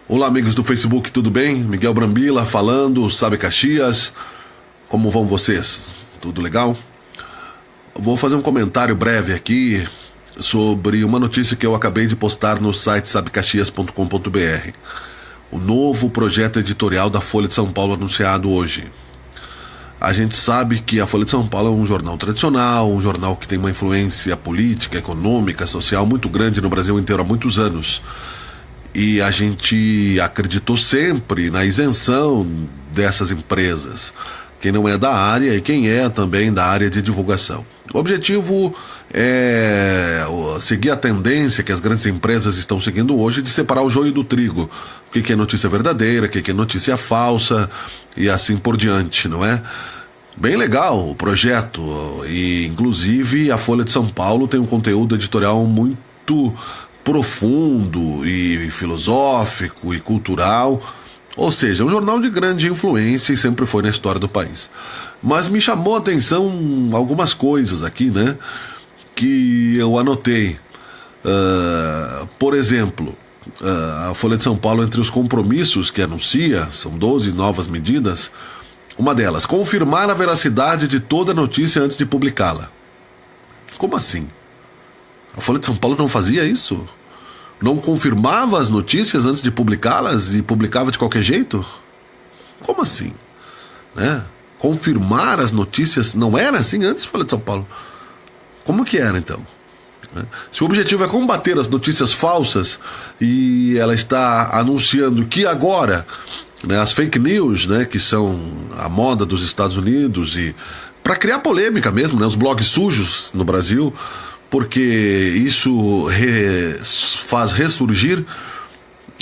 Olá, amigos do Facebook, tudo bem? Miguel Brambila falando, Sabe Caxias. Como vão vocês? Tudo legal? Vou fazer um comentário breve aqui sobre uma notícia que eu acabei de postar no site sabecaxias.com.br. O novo projeto editorial da Folha de São Paulo anunciado hoje. A gente sabe que a Folha de São Paulo é um jornal tradicional, um jornal que tem uma influência política, econômica, social muito grande no Brasil inteiro há muitos anos. E a gente acreditou sempre na isenção dessas empresas, quem não é da área e quem é também da área de divulgação. O objetivo é seguir a tendência que as grandes empresas estão seguindo hoje de separar o joio do trigo. O que é notícia verdadeira, o que é notícia falsa e assim por diante, não é? Bem legal o projeto, e inclusive a Folha de São Paulo tem um conteúdo editorial muito profundo e filosófico e cultural, ou seja, um jornal de grande influência e sempre foi na história do país. Mas me chamou a atenção algumas coisas aqui, né, que eu anotei. Por exemplo, a Folha de São Paulo, entre os compromissos que anuncia, são 12 novas medidas. Uma delas, confirmar a veracidade de toda notícia antes de publicá-la. Como assim? A Folha de São Paulo não fazia isso? Não confirmava as notícias antes de publicá-las e publicava de qualquer jeito? Como assim? Né? Confirmar as notícias não era assim antes, Folha de São Paulo? Como que era então? Se o objetivo é combater as notícias falsas e ela está anunciando que agora, né, as fake news, né, que são a moda dos Estados Unidos, e para criar polêmica mesmo, né, os blogs sujos no Brasil, porque isso faz ressurgir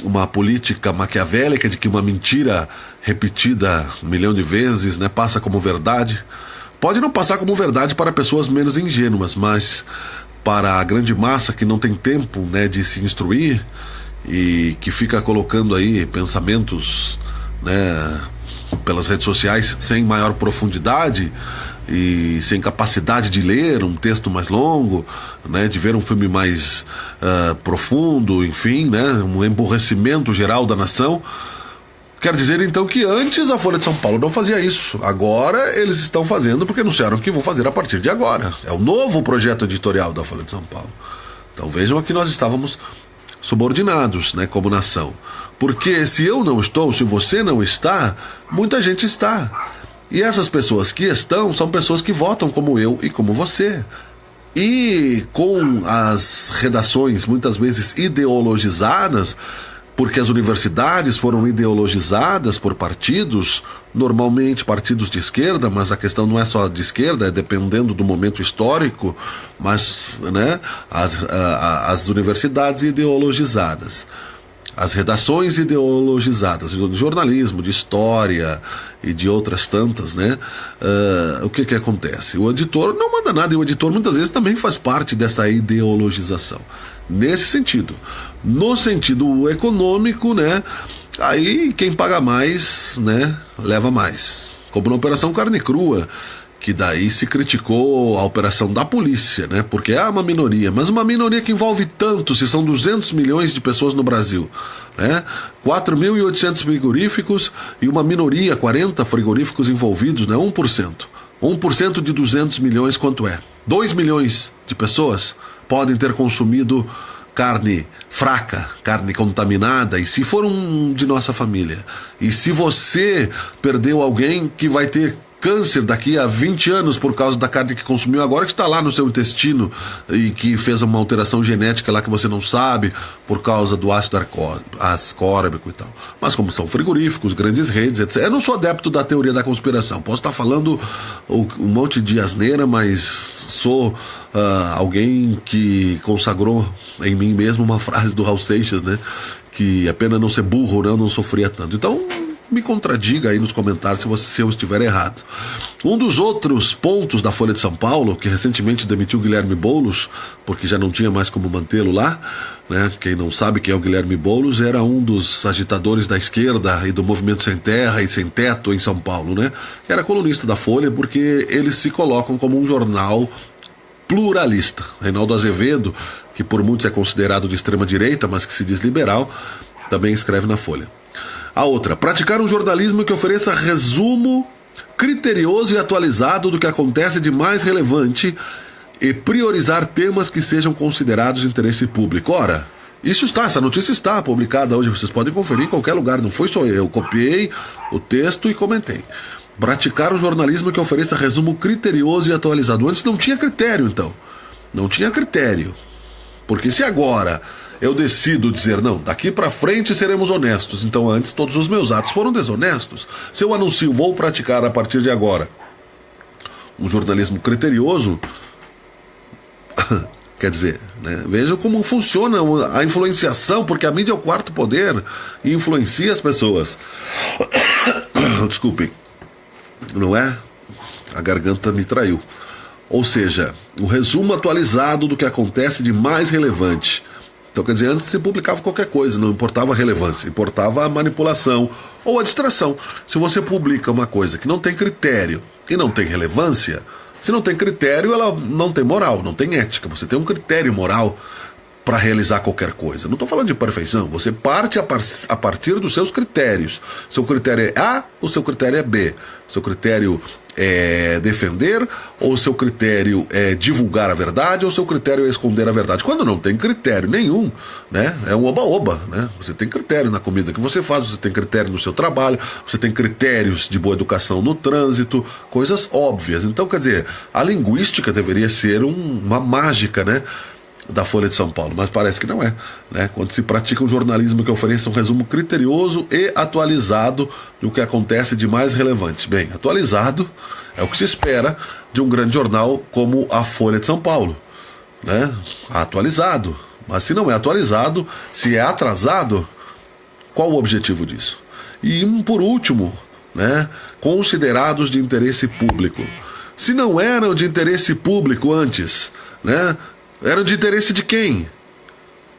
uma política maquiavélica de que uma mentira repetida 1 milhão de vezes, né, passa como verdade. Pode não passar como verdade para pessoas menos ingênuas, mas para a grande massa que não tem tempo, né, de se instruir e que fica colocando aí pensamentos, né, pelas redes sociais sem maior profundidade e sem capacidade de ler um texto mais longo, né, de ver um filme mais profundo, enfim, né, um emburrecimento geral da nação. Quer dizer então que antes a Folha de São Paulo não fazia isso. Agora eles estão fazendo porque anunciaram que vão fazer a partir de agora. É o novo projeto editorial da Folha de São Paulo. Então vejam que nós estávamos subordinados, né, como nação. Porque se eu não estou, se você não está, muita gente está. E essas pessoas que estão são pessoas que votam como eu e como você. E com as redações muitas vezes ideologizadas, porque as universidades foram ideologizadas por partidos, normalmente partidos de esquerda, mas a questão não é só de esquerda, é dependendo do momento histórico, mas, né, as universidades ideologizadas, as redações ideologizadas, de jornalismo, de história e de outras tantas, né? O que acontece? O editor não manda nada, e o editor muitas vezes também faz parte dessa ideologização. Nesse sentido. No sentido econômico, né, aí quem paga mais, né, leva mais. Como na Operação Carne Crua, que daí se criticou a operação da polícia, né, porque é uma minoria, mas uma minoria que envolve tanto, se são 200 milhões de pessoas no Brasil, né, 4.800 frigoríficos e uma minoria, 40 frigoríficos envolvidos, né, 1%. 1% de 200 milhões quanto é? 2 milhões de pessoas podem ter consumido carne fraca, carne contaminada, e se for um de nossa família, e se você perdeu alguém que vai ter câncer daqui a 20 anos por causa da carne que consumiu agora, que está lá no seu intestino e que fez uma alteração genética lá que você não sabe por causa do ácido ascórbico e tal. Mas como são frigoríficos, grandes redes, etc. Eu não sou adepto da teoria da conspiração, posso estar falando um monte de asneira, mas sou alguém que consagrou em mim mesmo uma frase do Raul Seixas, né, que é pena não ser burro, né, eu não sofria tanto. Então me contradiga aí nos comentários se eu estiver errado. Um dos outros pontos da Folha de São Paulo, que recentemente demitiu o Guilherme Boulos, porque já não tinha mais como mantê-lo lá, né? Quem não sabe quem é o Guilherme Boulos, era um dos agitadores da esquerda e do movimento Sem Terra e Sem Teto em São Paulo, né? Era colunista da Folha, porque eles se colocam como um jornal pluralista. Reinaldo Azevedo, que por muitos é considerado de extrema direita, mas que se diz liberal, também escreve na Folha. A outra, praticar um jornalismo que ofereça resumo criterioso e atualizado do que acontece de mais relevante e priorizar temas que sejam considerados de interesse público. Ora, essa notícia está publicada hoje, vocês podem conferir em qualquer lugar, não foi só eu copiei o texto e comentei. Praticar um jornalismo que ofereça resumo criterioso e atualizado. Antes não tinha critério, então. Não tinha critério. Porque se agora eu decido dizer, não, daqui pra frente seremos honestos, então antes todos os meus atos foram desonestos. Se eu anuncio, vou praticar a partir de agora um jornalismo criterioso, quer dizer, né, veja como funciona a influenciação, porque a mídia é o quarto poder e influencia as pessoas. Desculpe, não é? A garganta me traiu. Ou seja, um resumo atualizado do que acontece de mais relevante. Então, quer dizer, antes se publicava qualquer coisa, não importava a relevância, importava a manipulação ou a distração. Se você publica uma coisa que não tem critério e não tem relevância, se não tem critério, ela não tem moral, não tem ética. Você tem um critério moral para realizar qualquer coisa. Não estou falando de perfeição, você parte a partir dos seus critérios. Seu critério é A ou seu critério é B? Seu critério é defender ou seu critério é divulgar a verdade ou seu critério é esconder a verdade? Quando não tem critério nenhum, né, é um oba-oba, né? Você tem critério na comida que você faz, você tem critério no seu trabalho, você tem critérios de boa educação no trânsito, coisas óbvias. Então, quer dizer, a linguística deveria ser uma mágica, né, da Folha de São Paulo, mas parece que não é, né? Quando se pratica um jornalismo que ofereça um resumo criterioso e atualizado do que acontece de mais relevante. Bem, atualizado é o que se espera de um grande jornal como a Folha de São Paulo, né? Atualizado, mas se não é atualizado, se é atrasado, qual o objetivo disso? E por último, né, considerados de interesse público. Se não eram de interesse público antes, né, eram de interesse de quem?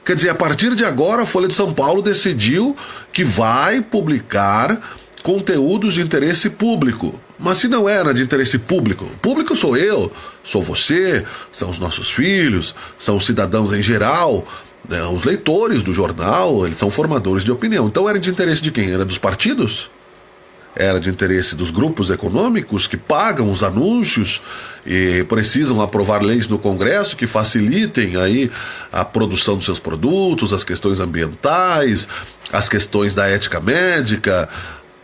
Quer dizer, a partir de agora a Folha de São Paulo decidiu que vai publicar conteúdos de interesse público. Mas se não era de interesse público, público sou eu, sou você, são os nossos filhos, são os cidadãos em geral, né, os leitores do jornal, eles são formadores de opinião. Então era de interesse de quem? Era dos partidos? Era de interesse dos grupos econômicos que pagam os anúncios e precisam aprovar leis no Congresso que facilitem aí a produção dos seus produtos, as questões ambientais, as questões da ética médica.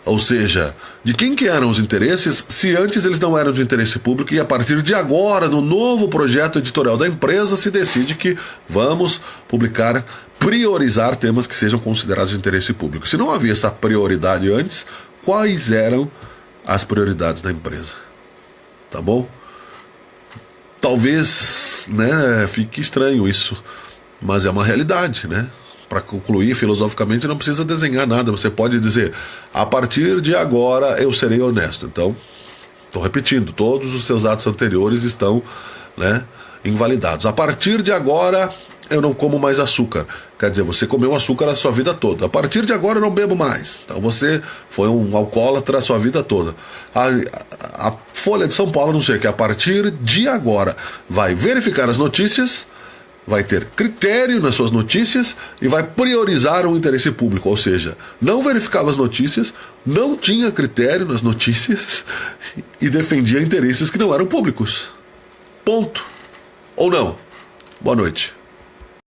Ou seja, de quem que eram os interesses se antes eles não eram de interesse público e a partir de agora, no novo projeto editorial da empresa, se decide que vamos publicar, priorizar temas que sejam considerados de interesse público. Se não havia essa prioridade antes, quais eram as prioridades da empresa? Tá bom? Talvez, né, fique estranho isso, mas é uma realidade, né? Para concluir filosoficamente não precisa desenhar nada, você pode dizer, a partir de agora eu serei honesto. Então, estou repetindo, todos os seus atos anteriores estão, né, invalidados. A partir de agora eu não como mais açúcar. Quer dizer, você comeu açúcar a sua vida toda. A partir de agora eu não bebo mais. Então você foi um alcoólatra a sua vida toda. A Folha de São Paulo anuncia que a partir de agora vai verificar as notícias, vai ter critério nas suas notícias e vai priorizar o interesse público. Ou seja, não verificava as notícias, não tinha critério nas notícias e defendia interesses que não eram públicos. Ponto. Ou não? Boa noite.